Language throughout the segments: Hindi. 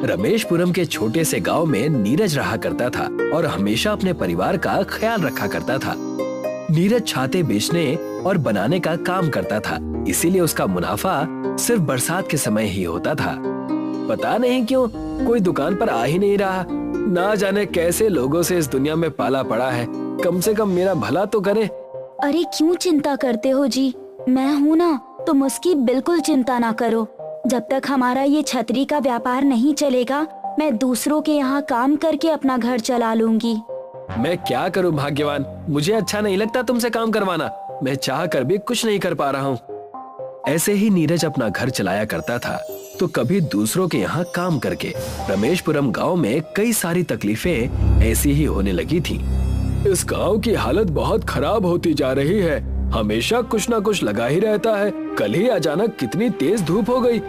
रमेशपुरम के छोटे से गांव में नीरज रहा करता था और हमेशा अपने परिवार का ख्याल रखा करता था। नीरज छाते बेचने और बनाने का काम करता था, इसीलिए उसका मुनाफा सिर्फ बरसात के समय ही होता था। पता नहीं क्यों कोई दुकान पर आ ही नहीं रहा। ना जाने कैसे लोगों से इस दुनिया में पाला पड़ा है। कम से कम मेरा भला तो करे। अरे क्यों चिंता करते हो जी, मैं हूँ ना, तुम उसकी बिल्कुल चिंता ना करो। जब तक हमारा ये छतरी का व्यापार नहीं चलेगा, मैं दूसरों के यहाँ काम करके अपना घर चला लूंगी। मैं क्या करूँ भाग्यवान, मुझे अच्छा नहीं लगता तुमसे काम करवाना। मैं चाह कर भी कुछ नहीं कर पा रहा हूँ। ऐसे ही नीरज अपना घर चलाया करता था, तो कभी दूसरों के यहाँ काम करके रमेशपुरम गांव में कई सारी तकलीफें ऐसी ही होने लगी थी। इस गांव की हालत बहुत खराब होती जा रही है। हमेशा कुछ ना कुछ लगा ही रहता है। कल ही अचानक कितनी तेज धूप हो गई।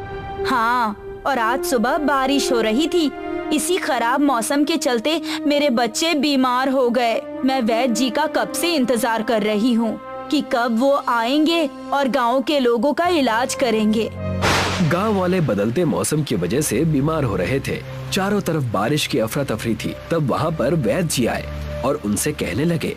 हाँ, और आज सुबह बारिश हो रही थी। इसी खराब मौसम के चलते मेरे बच्चे बीमार हो गए। मैं वैद्य जी का कब से इंतजार कर रही हूँ कि कब वो आएंगे और गांव के लोगों का इलाज करेंगे। गांव वाले बदलते मौसम की वजह से बीमार हो रहे थे। चारों तरफ बारिश की अफरा तफरी थी। तब वहाँ पर वैद्य जी आए और उनसे कहने लगे,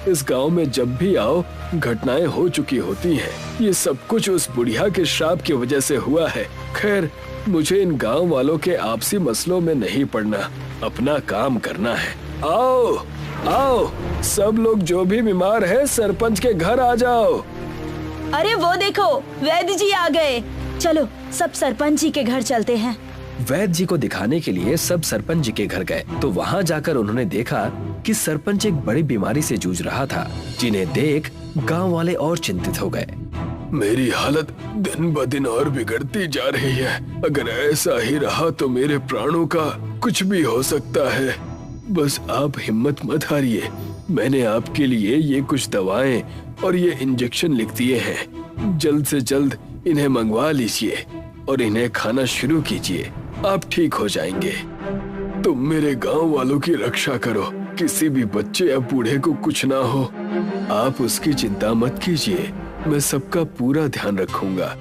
इस गांव में जब भी आओ घटनाएं हो चुकी होती हैं। ये सब कुछ उस बुढ़िया के श्राप की वजह से हुआ है। खैर, मुझे इन गांव वालों के आपसी मसलों में नहीं पड़ना, अपना काम करना है। आओ आओ, सब लोग जो भी बीमार है सरपंच के घर आ जाओ। अरे वो देखो, वैद्य जी आ गए। चलो सब सरपंच जी के घर चलते हैं। वैद्य जी को दिखाने के लिए सब सरपंच जी के घर गए, तो वहाँ जाकर उन्होंने देखा कि सरपंच एक बड़ी बीमारी से जूझ रहा था, जिन्हें देख गांव वाले और चिंतित हो गए। मेरी हालत दिन ब दिन और बिगड़ती जा रही है। अगर ऐसा ही रहा तो मेरे प्राणों का कुछ भी हो सकता है। बस आप हिम्मत मत हारिए। मैंने आपके लिए ये कुछ दवाएं और ये इंजेक्शन लिख दिए हैं। जल्द से जल्द इन्हें मंगवा लीजिए और इन्हें खाना शुरू कीजिए। आप ठीक हो जाएंगे। तुम मेरे गांव वालों की रक्षा करो, किसी भी बच्चे या बूढ़े को कुछ ना हो। आप उसकी चिंता मत कीजिए, मैं सबका पूरा ध्यान रखूंगा।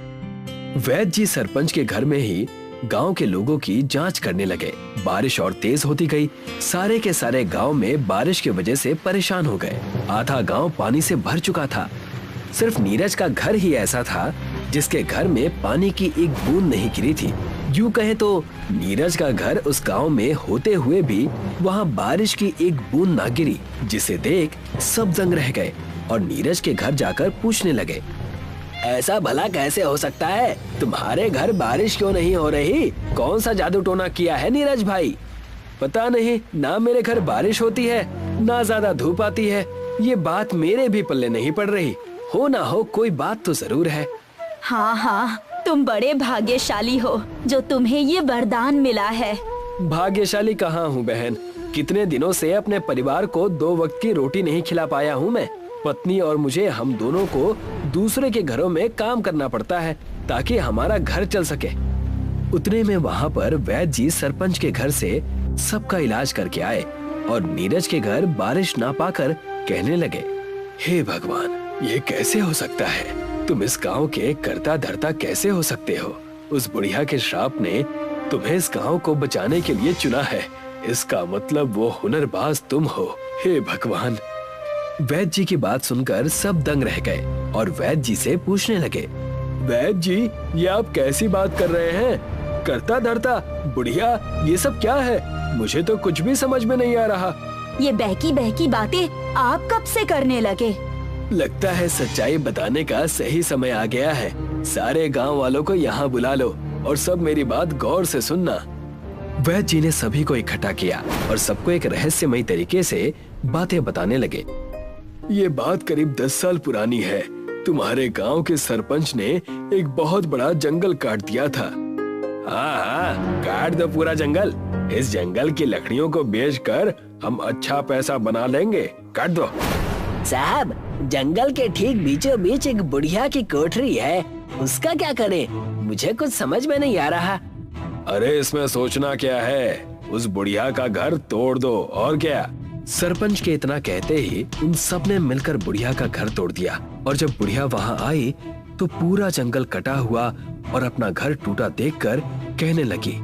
वैद्य जी सरपंच के घर में ही गांव के लोगों की जांच करने लगे। बारिश और तेज होती गई। सारे के सारे गांव में बारिश की वजह से परेशान हो गए। आधा गांव पानी से भर चुका था। सिर्फ नीरज का घर ही ऐसा था जिसके घर में पानी की एक बूंद नहीं गिरी थी। यूं कहें तो नीरज का घर उस गांव में होते हुए भी वहां बारिश की एक बूंद ना गिरी, जिसे देख सब दंग रह गए और नीरज के घर जाकर पूछने लगे, ऐसा भला कैसे हो सकता है? तुम्हारे घर बारिश क्यों नहीं हो रही? कौन सा जादू टोना किया है नीरज भाई? पता नहीं, ना मेरे घर बारिश होती है ना ज्यादा धूप आती है। ये बात मेरे भी पल्ले नहीं पड़ रही। हो ना हो, कोई बात तो जरूर है। हाँ हाँ, तुम बड़े भाग्यशाली हो जो तुम्हें ये वरदान मिला है। भाग्यशाली कहाँ हूँ बहन, कितने दिनों से अपने परिवार को 2 वक्त की रोटी नहीं खिला पाया हूँ मैं। पत्नी और मुझे, हम दोनों को दूसरे के घरों में काम करना पड़ता है ताकि हमारा घर चल सके। उतने में वहाँ पर वैद्य जी सरपंच के घर से सबका इलाज करके आए और नीरज के घर बारिश ना पाकर कहने लगे, हे भगवान, ये कैसे हो सकता है? तुम इस गांव के करता धरता कैसे हो सकते हो? उस बुढ़िया के श्राप ने तुम्हें इस गांव को बचाने के लिए चुना है। इसका मतलब वो हुनरबाज तुम हो। हे भगवान। वैद्य जी की बात सुनकर सब दंग रह गए और वैद्य जी से पूछने लगे, वैद्य जी, ये आप कैसी बात कर रहे हैं? करता धरता, बुढ़िया, ये सब क्या है? मुझे तो कुछ भी समझ में नहीं आ रहा। ये बहकी बहकी बातें आप कब से करने लगे? लगता है सच्चाई बताने का सही समय आ गया है। सारे गांव वालों को यहाँ बुला लो और सब मेरी बात गौर से सुनना। वैद्य जी ने सभी को इकट्ठा किया और सबको एक रहस्यमयी तरीके से बातें बताने लगे। ये बात करीब 10 साल पुरानी है। तुम्हारे गांव के सरपंच ने एक बहुत बड़ा जंगल काट दिया था। हाँ, काट दो पूरा जंगल। इस जंगल की लकड़ियों को बेचकर हम अच्छा पैसा बना लेंगे। काट दो। साहब, जंगल के ठीक बीचों बीच एक बुढ़िया की कोठरी है, उसका क्या करें? मुझे कुछ समझ में नहीं आ रहा। अरे इसमें सोचना क्या है, उस बुढ़िया का घर तोड़ दो और क्या। सरपंच के इतना कहते ही उन सब ने मिलकर बुढ़िया का घर तोड़ दिया और जब बुढ़िया वहाँ आई तो पूरा जंगल कटा हुआ और अपना घर टूटा देखकर कहने लगी,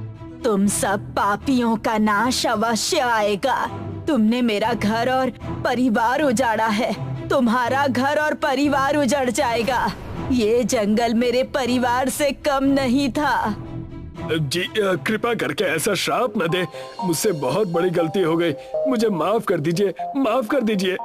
तुम सब पापियों का नाश अवश्य आएगा। तुमने मेरा घर और परिवार उजाड़ा है, तुम्हारा घर और परिवार उजड़ जाएगा। ये जंगल मेरे परिवार से कम नहीं था। जी कृपा करके ऐसा श्राप न दे, मुझसे बहुत बड़ी गलती हो गई, मुझे माफ कर दीजिए, माफ कर दीजिए।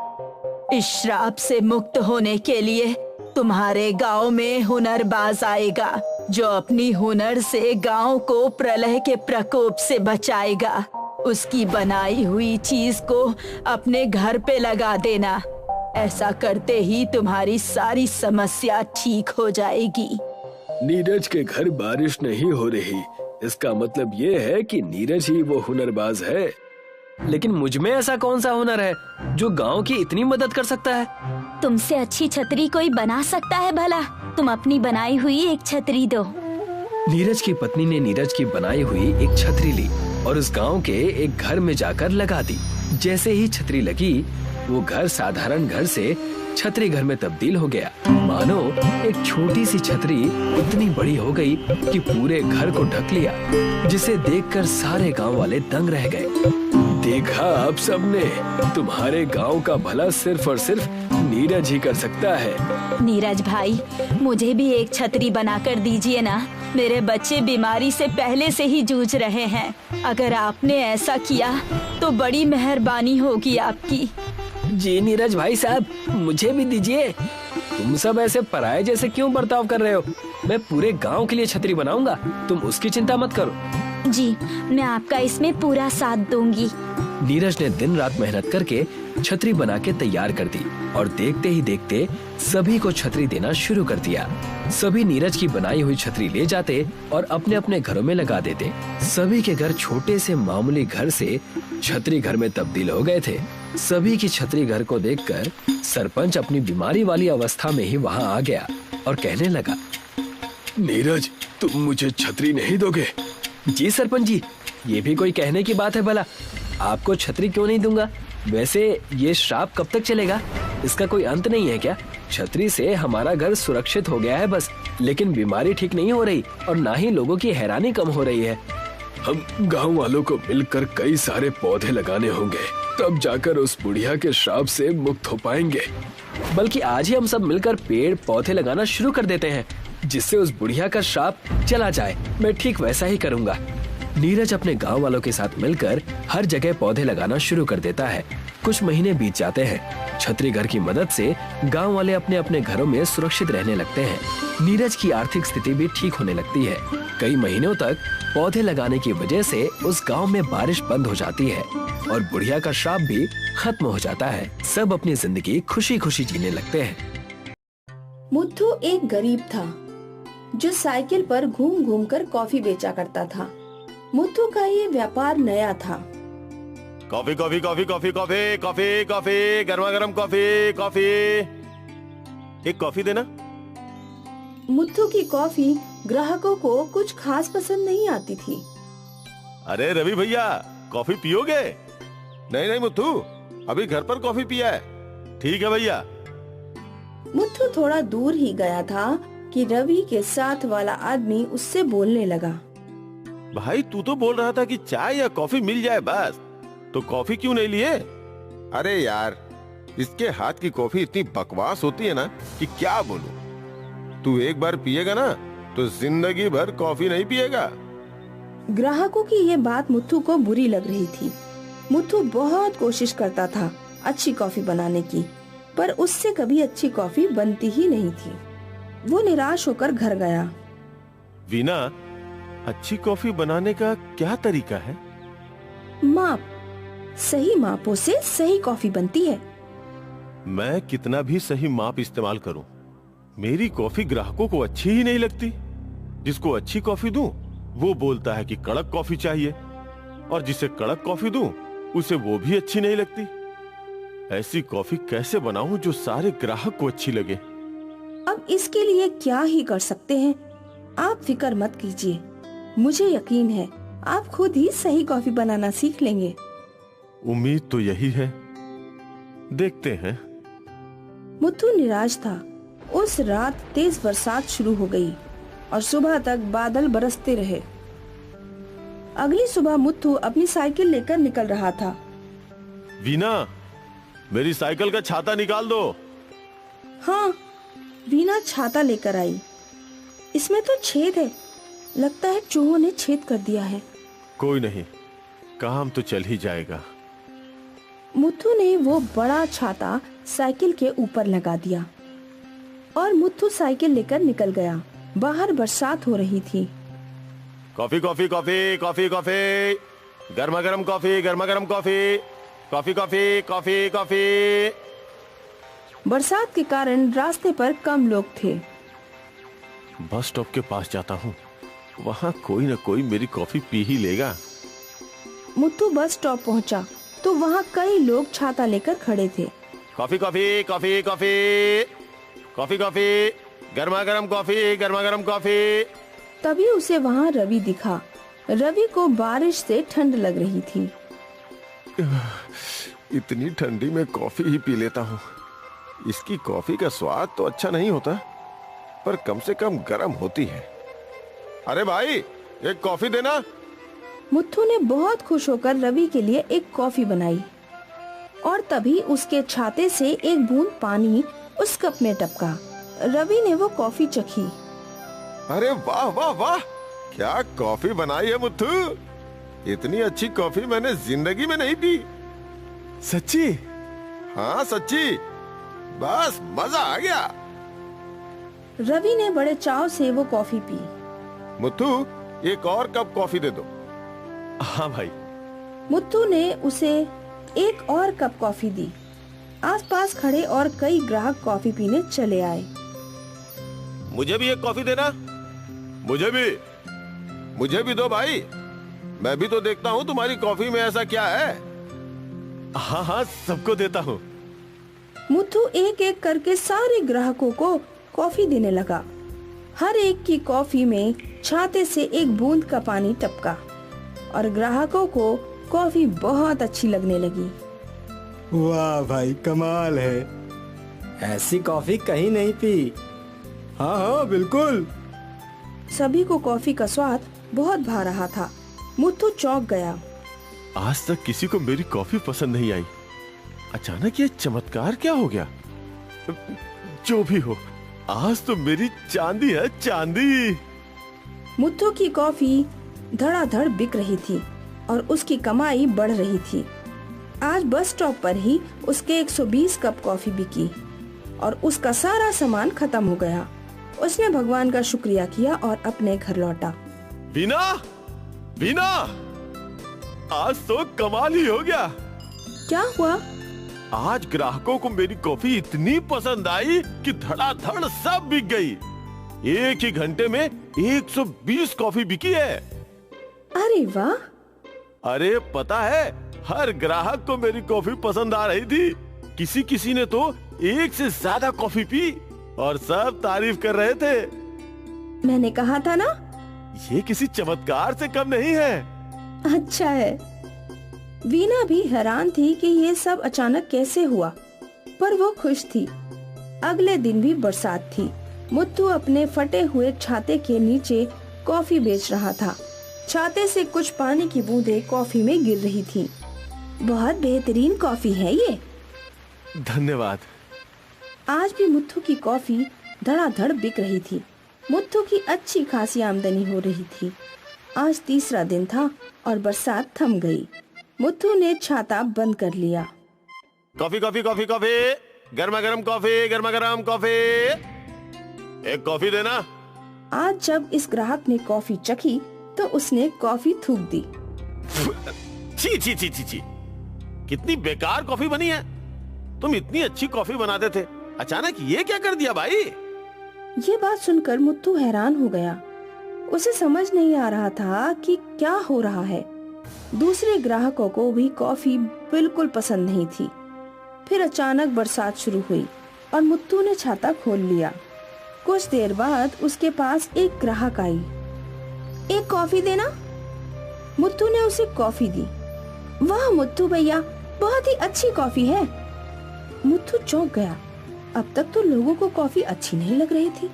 इस श्राप से मुक्त होने के लिए तुम्हारे गांव में हुनरबाज आएगा, जो अपनी हुनर से गांव को प्रलय के प्रकोप से बचाएगा। उसकी बनाई हुई चीज को अपने घर पे लगा देना। ऐसा करते ही तुम्हारी सारी समस्या ठीक हो जाएगी। नीरज के घर बारिश नहीं हो रही, इसका मतलब ये है कि नीरज ही वो हुनरबाज है। लेकिन मुझ में ऐसा कौन सा हुनर है जो गांव की इतनी मदद कर सकता है? तुमसे अच्छी छतरी कोई बना सकता है भला? तुम अपनी बनाई हुई एक छतरी दो। नीरज की पत्नी ने नीरज की बनाई हुई एक छतरी ली और उस गांव के एक घर में जाकर लगा दी। जैसे ही छतरी लगी, वो घर साधारण घर से छतरी घर में तब्दील हो गया। मानो एक छोटी सी छतरी इतनी बड़ी हो गई कि पूरे घर को ढक लिया, जिसे देखकर सारे गांव वाले दंग रह गए। देखा आप सबने, तुम्हारे गांव का भला सिर्फ और सिर्फ नीरज ही कर सकता है। नीरज भाई, मुझे भी एक छतरी बनाकर दीजिए ना। मेरे बच्चे बीमारी से पहले से ही जूझ रहे हैं। अगर आपने ऐसा किया तो बड़ी मेहरबानी होगी आपकी। जी नीरज भाई साहब, मुझे भी दीजिए। तुम सब ऐसे पराये जैसे क्यों बर्ताव कर रहे हो? मैं पूरे गांव के लिए छतरी बनाऊंगा, तुम उसकी चिंता मत करो। जी, मैं आपका इसमें पूरा साथ दूंगी। नीरज ने दिन रात मेहनत करके छतरी बना के तैयार कर दी और देखते ही देखते सभी को छतरी देना शुरू कर दिया। सभी नीरज की बनाई हुई छतरी ले जाते और अपने अपने घरों में लगा देते। सभी के घर छोटे से मामूली घर से छतरी घर में तब्दील हो गए थे। सभी की छतरी घर को देखकर सरपंच अपनी बीमारी वाली अवस्था में ही वहां आ गया और कहने लगा, नीरज, तुम मुझे छतरी नहीं दोगे? जी सरपंच जी, ये भी कोई कहने की बात है भला? आपको छतरी क्यों नहीं दूंगा? वैसे ये श्राप कब तक चलेगा? इसका कोई अंत नहीं है क्या? छतरी से हमारा घर सुरक्षित हो गया है बस, लेकिन बीमारी ठीक नहीं हो रही और ना ही लोगों की हैरानी कम हो रही है। हम गांव वालों को मिलकर कई सारे पौधे लगाने होंगे, तब जाकर उस बुढ़िया के श्राप से मुक्त हो पाएंगे। बल्कि आज ही हम सब मिलकर पेड़ पौधे लगाना शुरू कर देते हैं, जिससे उस बुढ़िया का श्राप चला जाए। मैं ठीक वैसा ही करूंगा। नीरज अपने गांव वालों के साथ मिलकर हर जगह पौधे लगाना शुरू कर देता है। कुछ महीने बीत जाते हैं। छतरी घर की मदद से गांव वाले अपने अपने घरों में सुरक्षित रहने लगते हैं। नीरज की आर्थिक स्थिति भी ठीक होने लगती है। कई महीनों तक पौधे लगाने की वजह से उस गांव में बारिश बंद हो जाती है और बुढ़िया का श्राप भी खत्म हो जाता है। सब अपनी जिंदगी खुशी खुशी जीने लगते हैं। मुथु एक गरीब था जो साइकिल पर घूम घूम कर कॉफी बेचा करता था। मुथु का ये व्यापार नया था। Coffee coffee coffee coffee coffee coffee coffee, गर्मा गर्म कॉफी कॉफी, एक कॉफी देना। मुथु की कॉफी ग्राहकों को कुछ खास पसंद नहीं आती थी। अरे रवि भैया, कॉफी पियोगे? नहीं नहीं मुथु, अभी घर पर कॉफी पिया है। ठीक है भैया। मुथु थोड़ा दूर ही गया था कि रवि के साथ वाला आदमी उससे बोलने लगा। भाई, तू तो बोल रहा था कि चाय या कॉफी मिल जाए बस, तो कॉफी क्यों नहीं लिए? अरे यार, इसके हाथ की कॉफी इतनी बकवास होती है ना कि क्या बोलूं। तू एक बार पिएगा ना तो जिंदगी भर कॉफी नहीं पिएगा। ग्राहकों की ये बात मुथु को बुरी लग रही थी। मुथु बहुत कोशिश करता था अच्छी कॉफी बनाने की, पर उससे कभी अच्छी कॉफी बनती ही नहीं थी। वो निराश होकर घर गया। वीना, अच्छी कॉफी बनाने का क्या तरीका है? माप, सही मापों से सही कॉफी बनती है। मैं कितना भी सही माप इस्तेमाल करूं, मेरी कॉफी ग्राहकों को अच्छी ही नहीं लगती। जिसको अच्छी कॉफी दूं, वो बोलता है कि कड़क कॉफी चाहिए, और जिसे कड़क कॉफी दूं, उसे वो भी अच्छी नहीं लगती। ऐसी कॉफी कैसे बनाऊं जो सारे ग्राहक को अच्छी लगे? अब इसके लिए क्या ही कर सकते हैं। आप फिक्र मत कीजिए, मुझे यकीन है आप खुद ही सही कॉफी बनाना सीख लेंगे। उम्मीद तो यही है, देखते हैं। मुथु निराश था। उस रात तेज बरसात शुरू हो गई और सुबह तक बादल बरसते रहे। अगली सुबह मुत्थू अपनी साइकिल लेकर निकल रहा था। वीना, मेरी साइकिल का छाता निकाल दो। हाँ, वीना छाता लेकर आई। इसमें तो छेद है, लगता है चूहों ने छेद कर दिया है। कोई नहीं, काम तो चल ही जाएगा। मुत्थू ने वो बड़ा छाता साइकिल के ऊपर लगा दिया और मुत्थू साइकिल लेकर निकल गया। बाहर बरसात हो रही थी। Coffee coffee coffee coffee coffee, गर्मा गर्म कॉफी, गर्मा गर्म coffee, coffee coffee coffee coffee. बरसात के कारण रास्ते पर कम लोग थे। बस स्टॉप के पास जाता हूँ, वहाँ कोई न कोई मेरी कॉफी पी ही लेगा। मुत्थू बस स्टॉप पहुँचा तो वहाँ कई लोग छाता लेकर खड़े थे। Coffee coffee coffee coffee, coffee coffee, गर्मा गर्म कॉफी, गर्मा गर्म कॉफी। तभी उसे वहाँ रवि दिखा। रवि को बारिश से ठंड लग रही थी। इतनी ठंडी में कॉफी ही पी लेता हूँ। इसकी कॉफी का स्वाद तो अच्छा नहीं होता, पर कम से कम गर्म होती है। अरे भाई, एक कॉफी देना। मुत्थू ने बहुत खुश होकर रवि के लिए एक कॉफी बनाई और तभी उसके छाते से एक बूंद पानी उस कप में टपका। रवि ने वो कॉफी चखी। अरे वाह वाह वाह, क्या कॉफी बनाई है मुत्थू। इतनी अच्छी कॉफी मैंने जिंदगी में नहीं पी। सच्ची? हाँ सच्ची, बस मजा आ गया। रवि ने बड़े चाव से वो कॉफी पी। मुत्थू, एक और कप कॉफी दे दो। हाँ भाई। मुत्थू ने उसे एक और कप कॉफी दी। आसपास खड़े और कई ग्राहक कॉफी पीने चले आए। मुझे भी एक कॉफी देना। मुझे भी दो भाई। मैं भी तो देखता हूँ तुम्हारी कॉफी में ऐसा क्या है। हाँ हाँ, सबको देता हूँ। मुत्थू एक एक करके सारे ग्राहकों को कॉफी देने लगा। हर एक की कॉफी में छाते से एक बूंद का पानी टपका और ग्राहकों को कॉफी बहुत अच्छी लगने लगी। वाह भाई, कमाल है। ऐसी कॉफी कहीं नहीं पी। हाँ हाँ बिल्कुल। सभी को कॉफी का स्वाद बहुत भा रहा था। मुत्थू चौंक गया। आज तक किसी को मेरी कॉफी पसंद नहीं आई। अचानक ये चमत्कार क्या हो गया? जो भी हो, आज तो मेरी चांदी है, चांदी। मुत्थू की कॉफी धड़ाधड़ बिक रही थी और उसकी कमाई बढ़ रही थी। आज बस स्टॉप पर ही उसके 120 कप कॉफी बिकी और उसका सारा सामान खत्म हो गया। उसने भगवान का शुक्रिया किया और अपने घर लौटा। वीना, वीना, आज तो कमाल ही हो गया। क्या हुआ? आज ग्राहकों को मेरी कॉफी इतनी पसंद आई कि धड़ाधड़ सब बिक गई। एक ही घंटे में 120 कॉफी बिकी है। अरे वाह! अरे पता है, हर ग्राहक को मेरी कॉफी पसंद आ रही थी। किसी किसी ने तो एक से ज्यादा कॉफी पी और सब तारीफ कर रहे थे। मैंने कहा था ना, ये किसी चमत्कार से कम नहीं है। अच्छा है। वीना भी हैरान थी कि ये सब अचानक कैसे हुआ, पर वो खुश थी। अगले दिन भी बरसात थी। मुत्थू अपने फटे हुए छाते के नीचे कॉफी बेच रहा था। छाते से कुछ पानी की बूंदें कॉफी में गिर रही थी। बहुत बेहतरीन कॉफी है ये। धन्यवाद। आज भी मुत्थू की कॉफी धड़ाधड़ बिक रही थी। मुत्थू की अच्छी खासी आमदनी हो रही थी। आज तीसरा दिन था और बरसात थम गई। मुत्थू ने छाता बंद कर लिया। कॉफी कॉफी कॉफी कॉफी, गर्मा गर्म कॉफी, गर्मा गर्म कॉफी। एक कॉफी देना। आज जब इस ग्राहक ने कॉफी चखी तो उसने कॉफी थूक दी। छी छी छी छी छी, कितनी बेकार कॉफी बनी है। तुम इतनी अच्छी कॉफी बनाते थे, अचानक ये क्या कर दिया भाई? ये बात सुनकर मुत्थू हैरान हो गया। उसे समझ नहीं आ रहा था कि क्या हो रहा है। दूसरे ग्राहकों को भी कॉफी बिल्कुल पसंद नहीं थी। फिर अचानक बरसात शुरू हुई और मुत्थू ने छाता खोल लिया। कुछ देर बाद उसके पास एक ग्राहक आई। एक कॉफी देना। मुत्थू ने उसे कॉफी दी। वाह मुत्थू भैया, बहुत ही अच्छी कॉफी है। मुत्थू चौंक गया। अब तक तो लोगों को कॉफी अच्छी नहीं लग रही थी,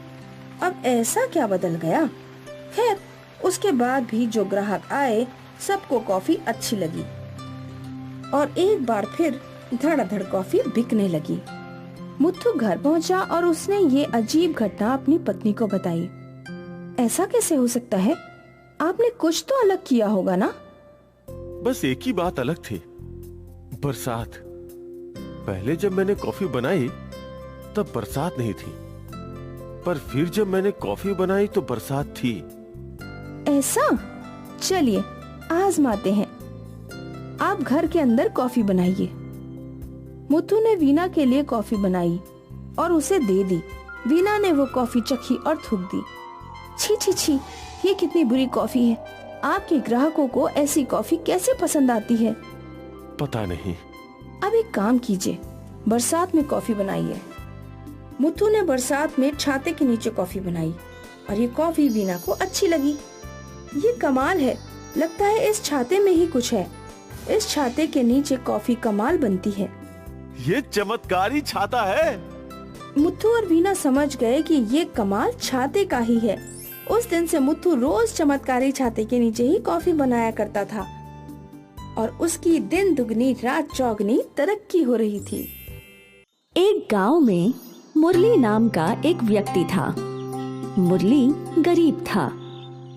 अब ऐसा क्या बदल गया? खैर, उसके बाद भी जो ग्राहक आए सबको कॉफी अच्छी लगी और एक बार फिर धड़ाधड़ कॉफी बिकने लगी। मुत्थू घर पहुंचा और उसने ये अजीब घटना अपनी पत्नी को बताई। ऐसा कैसे हो सकता है? आपने कुछ तो अलग किया होगा ना? बस एक ही बात अलग थी, बरसात। पहले जब मैंने कॉफी बनाई तब बरसात नहीं थी, पर फिर जब मैंने कॉफी बनाई तो बरसात थी। ऐसा? चलिए आजमाते हैं। आप घर के अंदर कॉफी बनाइए। मुत्थू ने वीना के लिए कॉफी बनाई और उसे दे दी। वीना ने वो कॉफी चखी और थूक दी। छी छी छी, ये कितनी बुरी कॉफी है। आपके ग्राहकों को ऐसी कॉफी कैसे पसंद आती है? पता नहीं। अब एक काम कीजिए, बरसात में कॉफी बनाइए। मुत्थू ने बरसात में छाते के नीचे कॉफी बनाई और ये कॉफी वीना को अच्छी लगी। ये कमाल है, लगता है इस छाते में ही कुछ है। इस छाते के नीचे कॉफी कमाल बनती है। ये चमत्कारी छाता है। मुत्थू और वीना समझ गए कि ये कमाल छाते का ही है। उस दिन से मुत्थू रोज चमत्कारी छाते के नीचे ही कॉफी बनाया करता था और उसकी दिन दुगनी रात चौगनी तरक्की हो रही थी। एक गांव में मुरली नाम का एक व्यक्ति था। मुरली गरीब था।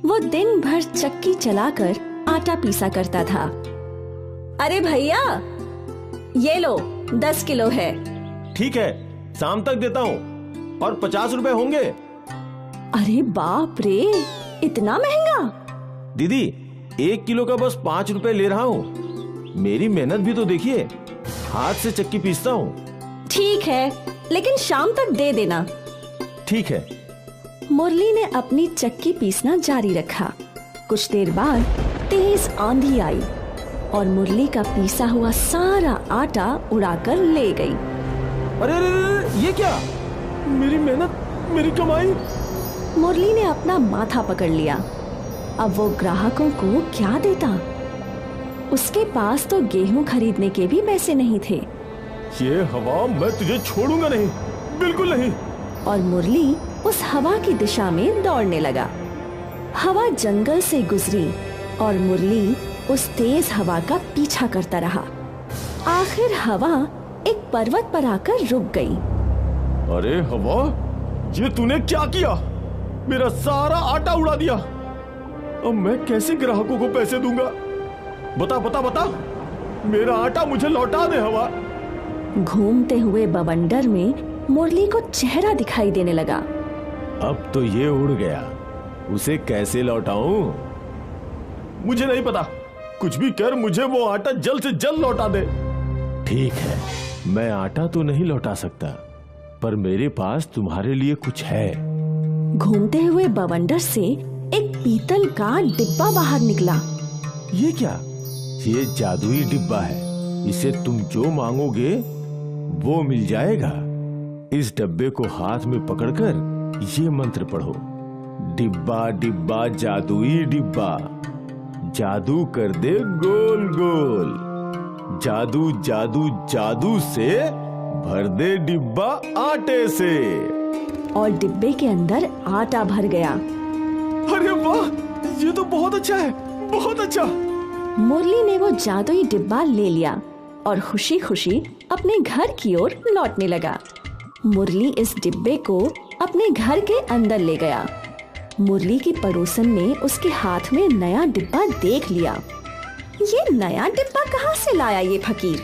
वो दिन भर चक्की चलाकर आटा पीसा करता था। अरे भैया, ये लो 10 किलो है। ठीक है, शाम तक देता हूँ और 50 रुपए होंगे। अरे बाप रे, इतना महंगा? दीदी, 1 किलो का बस 5 रुपए ले रहा हूँ। मेरी मेहनत भी तो देखिए, हाथ से चक्की पीसता हूँ। ठीक है, लेकिन शाम तक दे देना। ठीक है। मुरली ने अपनी चक्की पीसना जारी रखा। कुछ देर बाद तेज आंधी आई और मुरली का पीसा हुआ सारा आटा उड़ाकर ले गई। अरे ये क्या? मेरी मेहनत, मेरी कमाई। मुरली ने अपना माथा पकड़ लिया। अब वो ग्राहकों को क्या देता? उसके पास तो गेहूं खरीदने के भी पैसे नहीं थे। ये हवा, मैं तुझे छोड़ूंगा नहीं, बिल्कुल नहीं। और मुरली उस हवा की दिशा में दौड़ने लगा। हवा जंगल से गुजरी और मुरली उस तेज हवा का पीछा करता रहा। आखिर हवा एक पर्वत पर आकर रुक गई। अरे हवा, ये तूने क्या किया? मेरा सारा आटा उड़ा दिया। अब मैं कैसे ग्राहकों को पैसे दूंगा? बता बता बता, मेरा आटा मुझे लौटा दे हवा। घूमते हुए बवंडर में मुरली को चेहरा दिखाई देने लगा। अब तो ये उड़ गया, उसे कैसे लौटाऊं? मुझे नहीं पता, कुछ भी कर, मुझे वो आटा जल्द से जल्द लौटा दे। ठीक है, मैं आटा तो नहीं लौटा सकता, पर मेरे पास तुम्हारे लिए कुछ है। घूमते हुए बवंडर से एक पीतल का डिब्बा बाहर निकला। ये क्या? ये जादुई डिब्बा है। इसे तुम जो मांगोगे वो मिल जाएगा। इस डब्बे को हाथ में पकड़कर ये मंत्र पढ़ो। डिब्बा डिब्बा जादुई डिब्बा, जादू कर दे गोल गोल। जादू जादू जादू से भर दे डिब्बा आटे से। और डिब्बे के अंदर आटा भर गया। अरे वाह, ये तो बहुत अच्छा है, बहुत अच्छा। मुरली ने वो जादुई डिब्बा ले लिया और खुशी खुशी अपने घर की ओर लौटने लगा। मुरली इस डिब्बे को अपने घर के अंदर ले गया। मुरली की पड़ोसन ने उसके हाथ में नया डिब्बा देख लिया। ये नया डिब्बा कहाँ से लाया ये फकीर?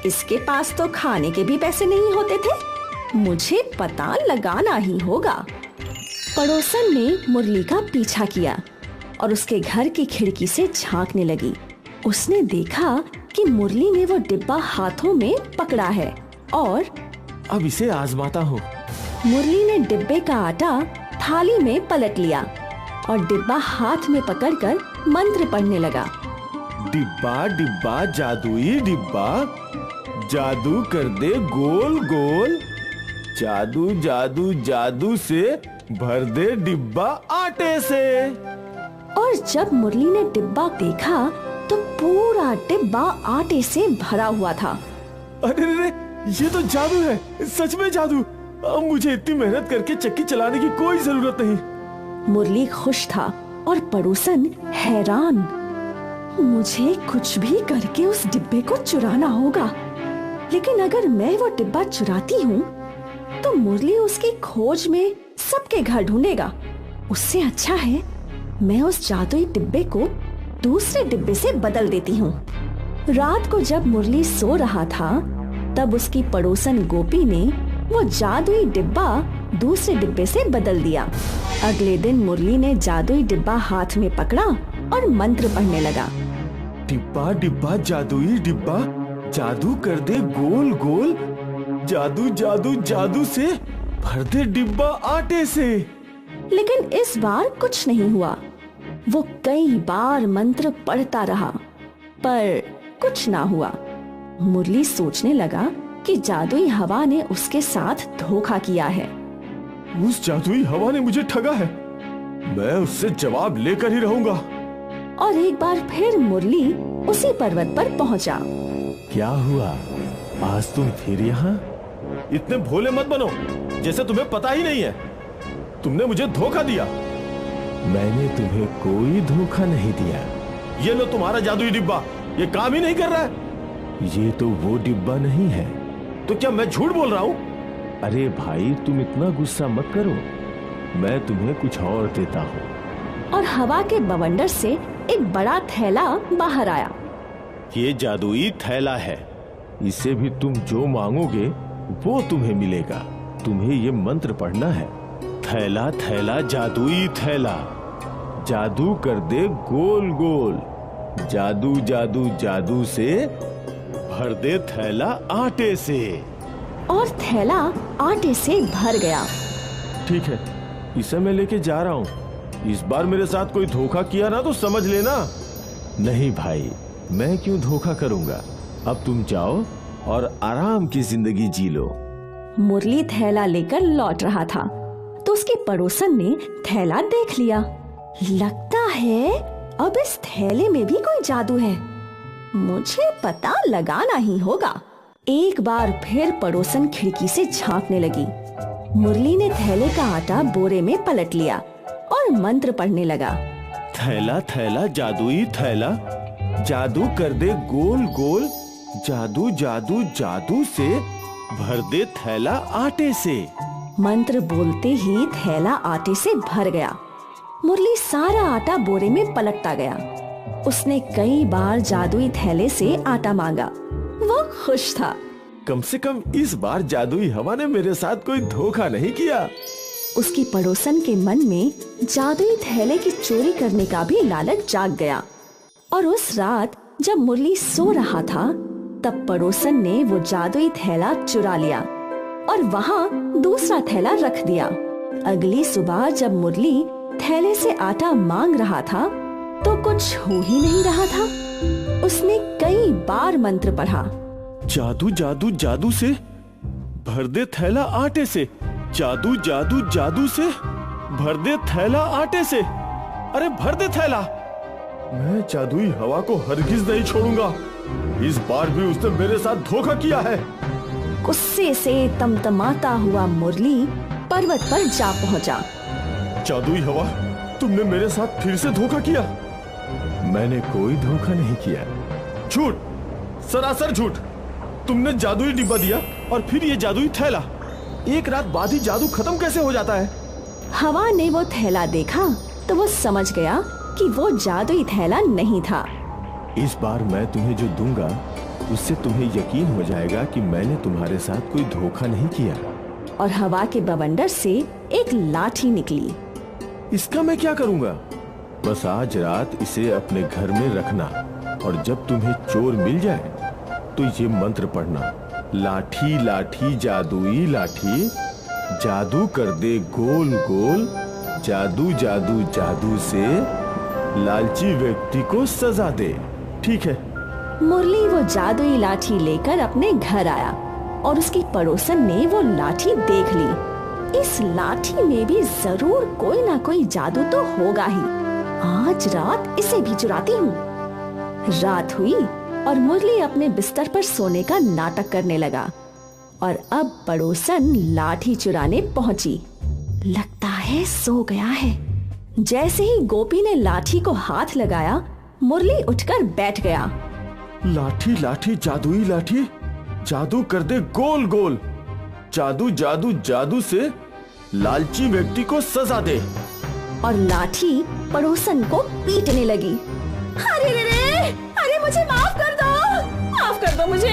इसके पास तो खाने के भी पैसे नहीं होते थे। मुझे पता लगाना ही होगा। पड़ोसन ने मुरली का पीछा किया और उसके घर की खिड़की से झांकने लगी। उसने देखा कि मुरली ने वो डिब्बा हाथों में पकड़ा है और अब इसे आजमाता हूँ। मुरली ने डिब्बे का आटा थाली में पलट लिया और डिब्बा हाथ में पकड़कर मंत्र पढ़ने लगा। डिब्बा डिब्बा जादुई डिब्बा, जादू कर दे गोल गोल। जादू जादू जादू से भर दे डिब्बा आटे से। और जब मुरली ने डिब्बा देखा तो पूरा डिब्बा आटे से भरा हुआ था। अरे ये तो जादू है, सच में जादू। अब मुझे इतनी मेहनत करके चक्की चलाने की कोई जरूरत नहीं। मुरली खुश था और पड़ोसन हैरान। मुझे कुछ भी करके उस डिब्बे को चुराना होगा। लेकिन अगर मैं वो डिब्बा चुराती हूँ तो मुरली उसकी खोज में सबके घर ढूंढेगा। उससे अच्छा है मैं उस जादुई डिब्बे को दूसरे डिब्बे से बदल देती हूँ। रात को जब मुरली सो रहा था तब उसकी पड़ोसन गोपी ने वो जादुई डिब्बा दूसरे डिब्बे से बदल दिया। अगले दिन मुरली ने जादुई डिब्बा हाथ में पकड़ा और मंत्र पढ़ने लगा। डिब्बा डिब्बा जादुई डिब्बा, जादू कर दे गोल गोल, जादू जादू जादू से भर दे डिब्बा आटे से। लेकिन इस बार कुछ नहीं हुआ। वो कई बार मंत्र पढ़ता रहा पर कुछ ना हुआ। मुरली सोचने लगा कि जादुई हवा ने उसके साथ धोखा किया है। उस जादुई हवा ने मुझे ठगा है, मैं उससे जवाब लेकर ही रहूंगा। और एक बार फिर मुरली उसी पर्वत पर पहुंचा। क्या हुआ, आज तुम फिर यहाँ? इतने भोले मत बनो जैसे तुम्हें पता ही नहीं है। तुमने मुझे धोखा दिया। मैंने तुम्हें कोई धोखा नहीं दिया। ये लो तुम्हारा जादुई डिब्बा, ये काम ही नहीं कर रहा है। ये तो वो डिब्बा नहीं है। तो क्या मैं झूठ बोल रहा हूँ? अरे भाई तुम इतना गुस्सा मत करो, मैं तुम्हें कुछ और देता हूँ। और हवा के बवंडर से एक बड़ा थैला बाहर आया। ये जादुई थैला है, इससे भी तुम जो मांगोगे वो तुम्हें मिलेगा। तुम्हें ये मंत्र पढ़ना है, थैला थैला जादुई थैला, जादू कर दे गोल गोल, जादू जादू जादू से भर दे थैला आटे से। और थैला आटे से भर गया। ठीक है, इसे मैं लेके जा रहा हूँ। इस बार मेरे साथ कोई धोखा किया ना तो समझ लेना। नहीं भाई, मैं क्यों धोखा करूंगा। अब तुम जाओ और आराम की जिंदगी जी लो। मुरली थैला लेकर लौट रहा था तो उसके पड़ोसन ने थैला देख लिया। लगता है अब इस थैले में भी कोई जादू है, मुझे पता लगाना ही होगा। एक बार फिर पड़ोसन खिड़की से झांकने लगी। मुरली ने थैले का आटा बोरे में पलट लिया और मंत्र पढ़ने लगा। थैला थैला जादुई थैला, जादू कर दे गोल गोल, जादू जादू जादू से भर दे थैला आटे से। मंत्र बोलते ही थैला आटे से भर गया। मुरली सारा आटा बोरे में पलटता गया। उसने कई बार जादुई थैले से आटा मांगा। वो खुश था। कम से कम इस बार जादुई हवा ने मेरे साथ कोई धोखा नहीं किया। उसकी पड़ोसन के मन में जादुई थैले की चोरी करने का भी लालच जाग गया। और उस रात जब मुरली सो रहा था तब पड़ोसन ने वो जादुई थैला चुरा लिया और वहाँ दूसरा थैला रख दिया। अगली सुबह जब मुरली थैले से आटा मांग रहा था तो कुछ हो ही नहीं रहा था। उसने कई बार मंत्र पढ़ा। जादू जादू जादू से भर दे थैला आटे से, जादू जादू जादू से भर दे थैला आटे से। अरे भर दे थैला। मैं जादुई हवा को हरगिज नहीं छोड़ूंगा। इस बार भी उसने मेरे साथ धोखा किया है। गुस्से से तमतमाता हुआ मुरली पर्वत पर जा पहुंचा। जादुई हवा, तुमने मेरे साथ फिर से धोखा किया। मैंने कोई धोखा नहीं किया। झूठ, सरासर झूठ। तुमने जादुई डिब्बा दिया और फिर ये जादुई थैला। एक रात बाद ही जादू खत्म कैसे हो जाता है? हवा ने वो थैला देखा तो वो समझ गया कि वो जादुई थैला नहीं था। इस बार मैं तुम्हें जो दूंगा उससे तुम्हें यकीन हो जाएगा कि मैंने तुम्हारे साथ कोई धोखा नहीं किया। और हवा के बवंडर से एक लाठी निकली। इसका मैं क्या करूंगा? बस आज रात इसे अपने घर में रखना और जब तुम्हें चोर मिल जाए तो ये मंत्र पढ़ना, लाठी लाठी जादुई लाठी, जादू कर दे गोल गोल, जादू जादू जादू से लालची व्यक्ति को सजा दे। ठीक है। मुरली वो जादुई लाठी लेकर अपने घर आया और उसकी पड़ोसन ने वो लाठी देख ली। इस लाठी में भी जरूर कोई ना कोई जादू तो होगा ही। आज रात इसे भी चुराती हूँ। रात हुई और मुरली अपने बिस्तर पर सोने का नाटक करने लगा और अब पड़ोसन लाठी चुराने पहुंची। लगता है सो गया है। जैसे ही गोपी ने लाठी को हाथ लगाया, मुरली उठकर बैठ गया। लाठी लाठी जादुई लाठी, जादू कर दे गोल गोल, जादू जादू जादू से लालची व्यक्ति को सजा दे। और लाठी पड़ोसन को पीटने लगी। अरे रे रे, अरे मुझे माफ कर दो मुझे।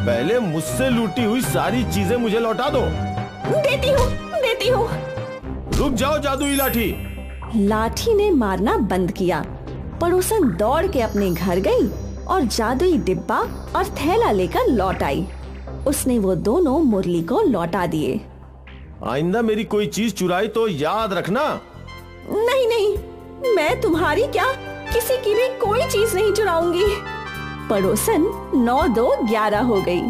पहले मुझसे लूटी हुई सारी चीजें मुझे लौटा दो। देती हूँ। रुक जाओ जादुई लाठी। लाठी ने मारना बंद किया। पड़ोसन दौड़ के अपने घर गई और जादुई डिब्बा और थैला लेकर लौट आई। उसने वो दोनों मुरली को लौटा दिए। आइंदा मेरी कोई चीज चुराई तो याद रखना। नहीं, मैं तुम्हारी क्या किसी की भी कोई चीज नहीं चुराऊंगी। पड़ोसन 9-2-11 हो गई।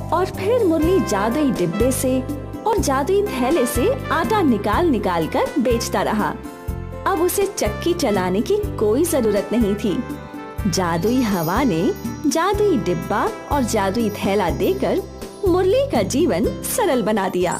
और फिर मुरली जादुई डिब्बे से और जादुई थैले से आटा निकाल कर बेचता रहा। अब उसे चक्की चलाने की कोई जरूरत नहीं थी। जादुई हवा ने जादुई डिब्बा और जादुई थैला देकर मुरली का जीवन सरल बना दिया।